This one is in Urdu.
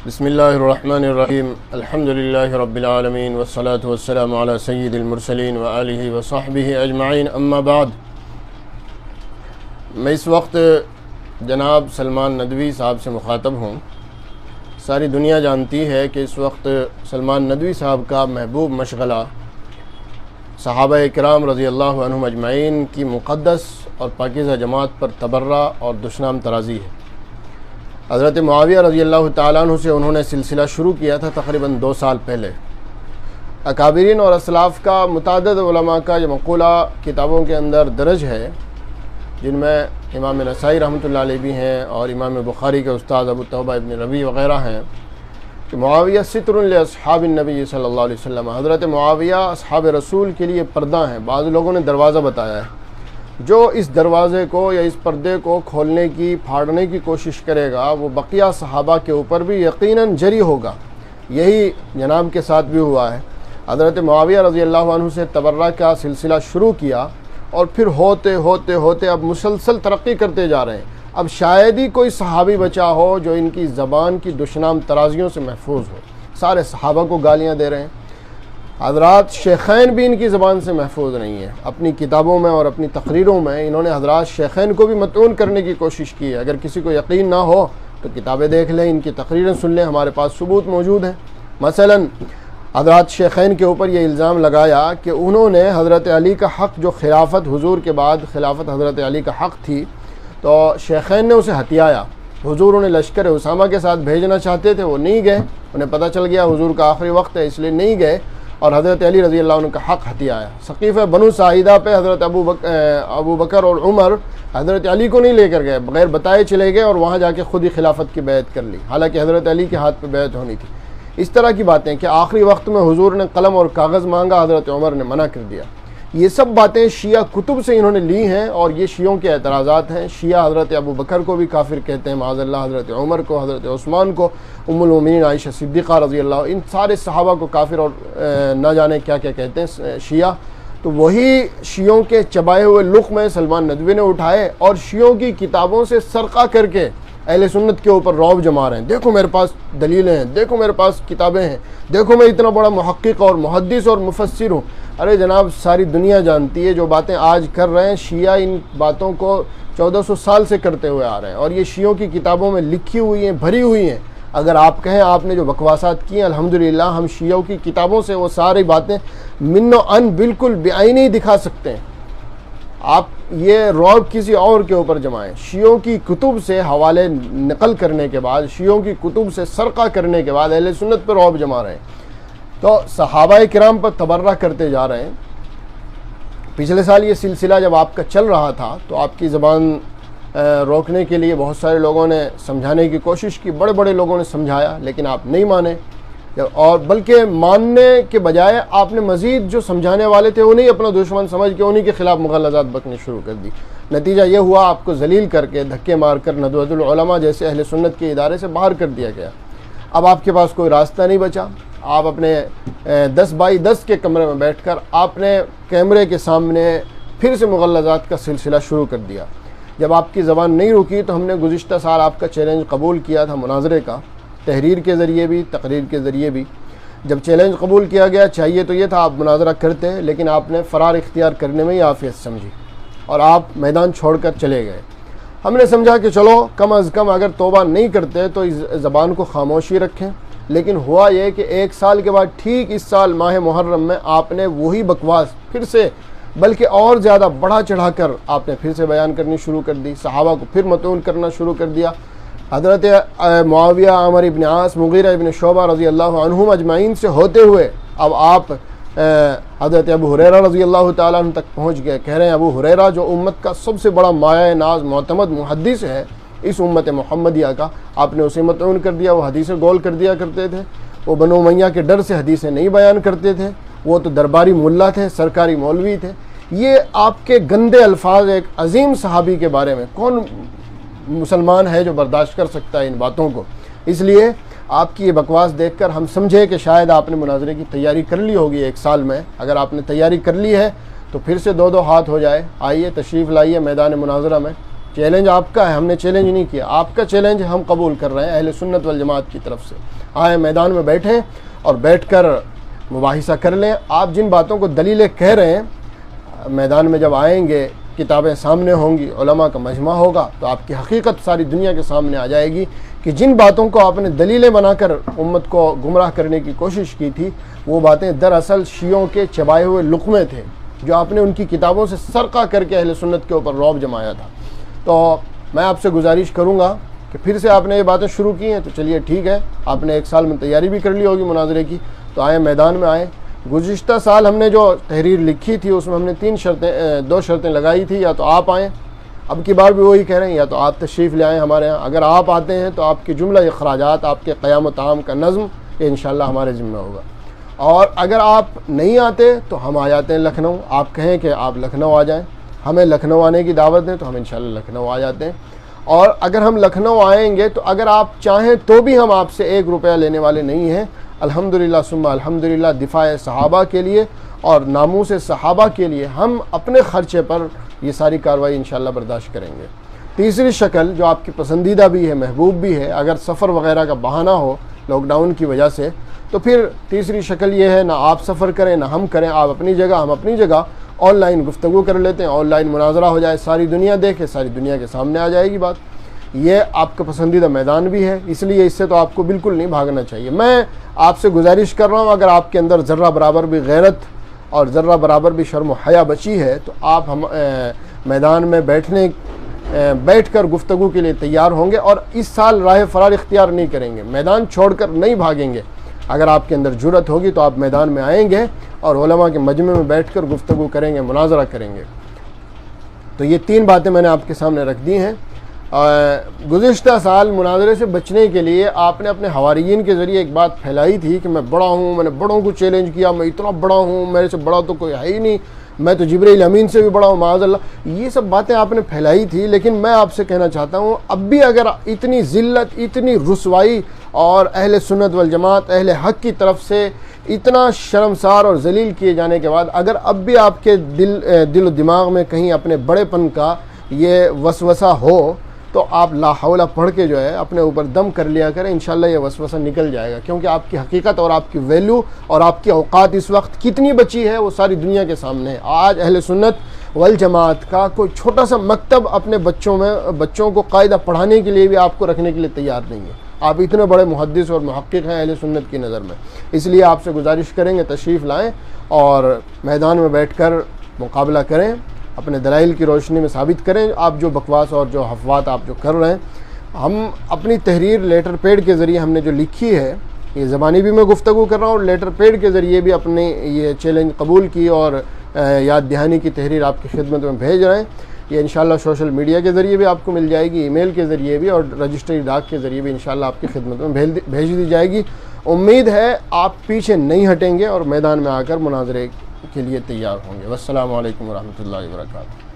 بسم اللہ الرحمن الرحیم الحمد للہ رب العالمین والصلاة والسلام علی سید المرسلین وآلہ وصحبہ اجمعین اما بعد۔ میں اس وقت جناب سلمان ندوی صاحب سے مخاطب ہوں۔ ساری دنیا جانتی ہے کہ اس وقت سلمان ندوی صاحب کا محبوب مشغلہ صحابہ کرام رضی اللہ عنہم اجمعین کی مقدس اور پاکیزہ جماعت پر تبرہ اور دشنام ترازی ہے۔ حضرت معاویہ رضی اللہ تعالیٰ عنہ سے انہوں نے سلسلہ شروع کیا تھا تقریباً 2 سال پہلے۔ اکابرین اور اسلاف کا متعدد علماء کا یہ مقولہ کتابوں کے اندر درج ہے، جن میں امام نسائی رحمۃ اللہ علیہ بھی ہیں اور امام بخاری کے استاد ابو توبہ ابن ربیع وغیرہ ہیں کہ معاویہ ستر لاصحاب النبی صلی اللہ علیہ وسلم، حضرت معاویہ اصحاب رسول کے لیے پردہ ہیں۔ بعض لوگوں نے دروازہ بتایا ہے، جو اس دروازے کو یا اس پردے کو کھولنے کی پھاڑنے کی کوشش کرے گا وہ بقیہ صحابہ کے اوپر بھی یقیناً جری ہوگا۔ یہی جناب کے ساتھ بھی ہوا ہے۔ حضرت معاویہ رضی اللہ عنہ سے تبرہ کا سلسلہ شروع کیا اور پھر ہوتے ہوتے ہوتے اب مسلسل ترقی کرتے جا رہے ہیں۔ اب شاید ہی کوئی صحابی بچا ہو جو ان کی زبان کی دشنام ترازیوں سے محفوظ ہو۔ سارے صحابہ کو گالیاں دے رہے ہیں۔ حضرات شیخین بھی ان کی زبان سے محفوظ نہیں ہے۔ اپنی کتابوں میں اور اپنی تقریروں میں انہوں نے حضرات شیخین کو بھی مطعون کرنے کی کوشش کی ہے۔ اگر کسی کو یقین نہ ہو تو کتابیں دیکھ لیں، ان کی تقریریں سن لیں، ہمارے پاس ثبوت موجود ہیں۔ مثلا حضرات شیخین کے اوپر یہ الزام لگایا کہ انہوں نے حضرت علی کا حق، جو خلافت حضور کے بعد خلافت حضرت علی کا حق تھی، تو شیخین نے اسے ہتھیایا۔ حضور انہیں لشکر اسامہ کے ساتھ بھیجنا چاہتے تھے، وہ نہیں گئے۔ انہیں پتہ چل گیا حضور کا آخری وقت ہے، اس لیے نہیں گئے اور حضرت علی رضی اللہ عنہ کا حق ہتھیایا۔ سقیفہ بنو ساعدہ پہ حضرت ابو بکر اور عمر حضرت علی کو نہیں لے کر گئے، بغیر بتائے چلے گئے اور وہاں جا کے خود ہی خلافت کی بیعت کر لی، حالانکہ حضرت علی کے ہاتھ پہ بیعت ہونی تھی۔ اس طرح کی باتیں کہ آخری وقت میں حضور نے قلم اور کاغذ مانگا، حضرت عمر نے منع کر دیا۔ یہ سب باتیں شیعہ کتب سے انہوں نے لی ہیں اور یہ شیعوں کے اعتراضات ہیں۔ شیعہ حضرت ابو بکر کو بھی کافر کہتے ہیں معاذ اللہ، حضرت عمر کو، حضرت عثمان کو، ام المومنین عائشہ صدیقہ رضی اللہ، ان سارے صحابہ کو کافر اور نہ جانے کیا کیا کہتے ہیں شیعہ۔ تو وہی شیعوں کے چبائے ہوئے لقمے سلمان ندوی نے اٹھائے اور شیعوں کی کتابوں سے سرقہ کر کے اہل سنت کے اوپر رعب جما رہے ہیں۔ دیکھو میرے پاس دلیلیں ہیں، دیکھو میرے پاس کتابیں ہیں، دیکھو میں اتنا بڑا محقق اور محدث اور مفسر ہوں۔ ارے جناب ساری دنیا جانتی ہے جو باتیں آج کر رہے ہیں شیعہ ان باتوں کو 1400 سال سے کرتے ہوئے آ رہے ہیں، اور یہ شیعوں کی کتابوں میں لکھی ہوئی ہیں، بھری ہوئی ہیں۔ اگر آپ کہیں آپ نے جو بکواسات کی ہیں، الحمدللہ ہم شیعوں کی کتابوں سے وہ ساری باتیں من و ان بالکل بعینی دکھا سکتے ہیں۔ آپ یہ رعب کسی اور کے اوپر جمائیں۔ شیعوں کی کتب سے حوالے نقل کرنے کے بعد، شیعوں کی کتب سے سرقہ کرنے کے بعد اہل سنت پر رعب جما رہے ہیں، تو صحابہ کرام پر تبرہ کرتے جا رہے ہیں۔ پچھلے سال یہ سلسلہ جب آپ کا چل رہا تھا تو آپ کی زبان روکنے کے لیے بہت سارے لوگوں نے سمجھانے کی کوشش کی، بڑے بڑے لوگوں نے سمجھایا، لیکن آپ نہیں مانے، اور بلکہ ماننے کے بجائے آپ نے مزید جو سمجھانے والے تھے انہیں اپنا دشمن سمجھ کے انہیں کے خلاف مغالطات بکنے شروع کر دی۔ نتیجہ یہ ہوا آپ کو ذلیل کر کے دھکے مار کر ندوۃ العلماء جیسے اہل سنت کے ادارے سے باہر کر دیا گیا۔ اب آپ کے پاس کوئی راستہ نہیں بچا۔ آپ اپنے 10 بائی 10 کے کمرے میں بیٹھ کر آپ نے کیمرے کے سامنے پھر سے مغالطات کا سلسلہ شروع کر دیا۔ جب آپ کی زبان نہیں رکی تو ہم نے گزشتہ سال آپ کا چیلنج قبول کیا تھا مناظرے کا، تحریر کے ذریعے بھی، تقریر کے ذریعے بھی۔ جب چیلنج قبول کیا گیا، چاہیے تو یہ تھا آپ مناظرہ کرتے، لیکن آپ نے فرار اختیار کرنے میں ہی عافیت سمجھی اور آپ میدان چھوڑ کر چلے گئے۔ ہم نے سمجھا کہ چلو کم از کم اگر توبہ نہیں کرتے تو اس زبان کو خاموشی رکھیں، لیکن ہوا یہ کہ 1 سال کے بعد ٹھیک اس سال ماہ محرم میں آپ نے وہی بکواس پھر سے، بلکہ اور زیادہ بڑھا چڑھا کر آپ نے پھر سے بیان کرنی شروع کر دی، صحابہ کو پھر مطعون کرنا شروع کر دیا۔ حضرت معاویہ، عمر ابن عاص، مغیرہ ابن شعبہ رضی اللہ عنہم اجمعین سے ہوتے ہوئے اب آپ حضرت ابو ہریرہ رضی اللہ تعالیٰ عنہ تک پہنچ گئے۔ کہہ رہے ہیں ابو ہریرہ جو امت کا سب سے بڑا مایہ ناز معتمد محدث ہے اس امت محمدیہ کا، آپ نے اسے مطعون کر دیا۔ وہ حدیثیں گول کر دیا کرتے تھے، وہ بنو امیہ کے ڈر سے حدیثیں نہیں بیان کرتے تھے، وہ تو درباری ملا تھے، سرکاری مولوی تھے۔ یہ آپ کے گندے الفاظ ایک عظیم صحابی کے بارے میں کون مسلمان ہے جو برداشت کر سکتا ہے ان باتوں کو؟ اس لیے آپ کی یہ بکواس دیکھ کر ہم سمجھے کہ شاید آپ نے مناظرے کی تیاری کر لی ہوگی 1 سال میں۔ اگر آپ نے تیاری کر لی ہے تو پھر سے 2 ہاتھ ہو جائے، آئیے تشریف لائیے میدان مناظرہ میں، چیلنج آپ کا ہے، ہم نے چیلنج نہیں کیا، آپ کا چیلنج ہم قبول کر رہے ہیں اہل سنت والجماعت کی طرف سے۔ آئیں میدان میں بیٹھیں اور بیٹھ کر مباحثہ کر لیں۔ آپ جن باتوں کو دلیلیں کہہ رہے ہیں، میدان میں جب آئیں گے، کتابیں سامنے ہوں گی، علماء کا مجمع ہوگا، تو آپ کی حقیقت ساری دنیا کے سامنے آ جائے گی کہ جن باتوں کو آپ نے دلیلیں بنا کر امت کو گمراہ کرنے کی کوشش کی تھی، وہ باتیں دراصل شیعوں کے چبائے ہوئے لقمے تھے جو آپ نے ان کی کتابوں سے سرقہ کر کے اہل سنت کے اوپر رعب جمایا تھا۔ تو میں آپ سے گزارش کروں گا کہ پھر سے آپ نے یہ باتیں شروع کی ہیں تو چلیے ٹھیک ہے، آپ نے 1 سال میں تیاری بھی کر لی ہوگی مناظرے کی، تو آئیں میدان میں آئیں۔ گزشتہ سال ہم نے جو تحریر لکھی تھی اس میں ہم نے 2 شرطیں لگائی تھی، یا تو آپ آئیں، اب کی بار بھی وہی کہہ رہے ہیں، یا تو آپ تشریف لے آئیں ہمارے ہاں۔ اگر آپ آتے ہیں تو آپ کے جملہ اخراجات، آپ کے قیام و طعام کا نظم، یہ انشاءاللہ ہمارے ذمہ ہوگا، اور اگر آپ نہیں آتے تو ہم آ جاتے ہیں لکھنؤ۔ آپ کہیں کہ آپ لکھنؤ آ جائیں، ہمیں لکھنؤ آنے کی دعوت دیں تو ہم انشاءاللہ لکھنؤ آ جاتے ہیں۔ اور اگر ہم لکھنؤ آئیں گے تو اگر آپ چاہیں تو بھی ہم آپ سے 1 روپیہ لینے والے نہیں ہیں، الحمدللہ ثم الحمدللہ، دفاع صحابہ کے لیے اور ناموس صحابہ کے لیے ہم اپنے خرچے پر یہ ساری کارروائی انشاءاللہ برداشت کریں گے۔ تیسری شکل جو آپ کی پسندیدہ بھی ہے، محبوب بھی ہے، اگر سفر وغیرہ کا بہانہ ہو لاک ڈاؤن کی وجہ سے، تو پھر تیسری شکل یہ ہے، نہ آپ سفر کریں نہ ہم کریں، آپ اپنی جگہ ہم اپنی جگہ، آن لائن گفتگو کر لیتے ہیں، آن لائن مناظرہ ہو جائے، ساری دنیا دیکھے، ساری دنیا کے سامنے آ جائے گی بات۔ یہ آپ کا پسندیدہ میدان بھی ہے، اس لیے اس سے تو آپ کو بالکل نہیں بھاگنا چاہیے۔ میں آپ سے گزارش کر رہا ہوں، اگر آپ کے اندر ذرہ برابر بھی غیرت اور ذرہ برابر بھی شرم و حیا بچی ہے تو آپ میدان میں بیٹھ کر گفتگو کے لیے تیار ہوں گے، اور اس سال راہ فرار اختیار نہیں کریں گے، میدان چھوڑ کر نہیں بھاگیں گے۔ اگر آپ کے اندر جرأت ہوگی تو آپ میدان میں آئیں گے اور علماء کے مجمع میں بیٹھ کر گفتگو کریں گے، مناظرہ کریں گے۔ تو یہ 3 باتیں میں نے آپ کے سامنے رکھ دی ہیں۔ گزشتہ سال مناظرے سے بچنے کے لیے آپ نے اپنے حواریین کے ذریعے ایک بات پھیلائی تھی کہ میں بڑا ہوں، میں نے بڑوں کو چیلنج کیا، میں اتنا بڑا ہوں، میرے سے بڑا تو کوئی ہے ہی نہیں، میں تو جبرائیل امین سے بھی بڑا ہوں معاذ اللہ۔ یہ سب باتیں آپ نے پھیلائی تھی، لیکن میں آپ سے کہنا چاہتا ہوں، اب بھی اگر اتنی ذلت، اتنی رسوائی اور اہل سنت والجماعت، اہل حق کی طرف سے اتنا شرمسار اور ذلیل کیے جانے کے بعد اگر اب بھی آپ کے دل و دماغ میں کہیں اپنے بڑے پن کا یہ وسوسہ ہو، تو آپ لا حول پڑھ کے جو ہے اپنے اوپر دم کر لیا کریں، انشاءاللہ یہ وسوسہ نکل جائے گا، کیونکہ آپ کی حقیقت اور آپ کی ویلیو اور آپ کی اوقات اس وقت کتنی بچی ہے وہ ساری دنیا کے سامنے ہے۔ آج اہل سنت والجماعت کا کوئی چھوٹا سا مکتب اپنے بچوں کو قاعدہ پڑھانے کے لیے بھی آپ کو رکھنے کے لیے تیار نہیں ہے۔ آپ اتنے بڑے محدث اور محقق ہیں اہل سنت کی نظر میں، اس لیے آپ سے گزارش کریں گے تشریف لائیں اور میدان میں بیٹھ کر مقابلہ کریں، اپنے دلائل کی روشنی میں ثابت کریں آپ جو بکواس اور جو حفوات آپ جو کر رہے ہیں۔ ہم اپنی تحریر لیٹر پیڈ کے ذریعے ہم نے جو لکھی ہے، یہ زبانی بھی میں گفتگو کر رہا ہوں، اور لیٹر پیڈ کے ذریعے بھی اپنے یہ چیلنج قبول کی اور یاد دہانی کی تحریر آپ کی خدمت میں بھیج رہے ہیں۔ یہ انشاءاللہ سوشل میڈیا کے ذریعے بھی آپ کو مل جائے گی، ای میل کے ذریعے بھی، اور رجسٹری ڈاک کے ذریعے بھی انشاءاللہ آپ کی خدمت میں بھیج دی جائے گی۔ امید ہے آپ پیچھے نہیں ہٹیں گے اور میدان میں آ کر مناظرے کے لیے تیار ہوں گے۔ والسلام علیکم ورحمۃ اللہ وبرکاتہ۔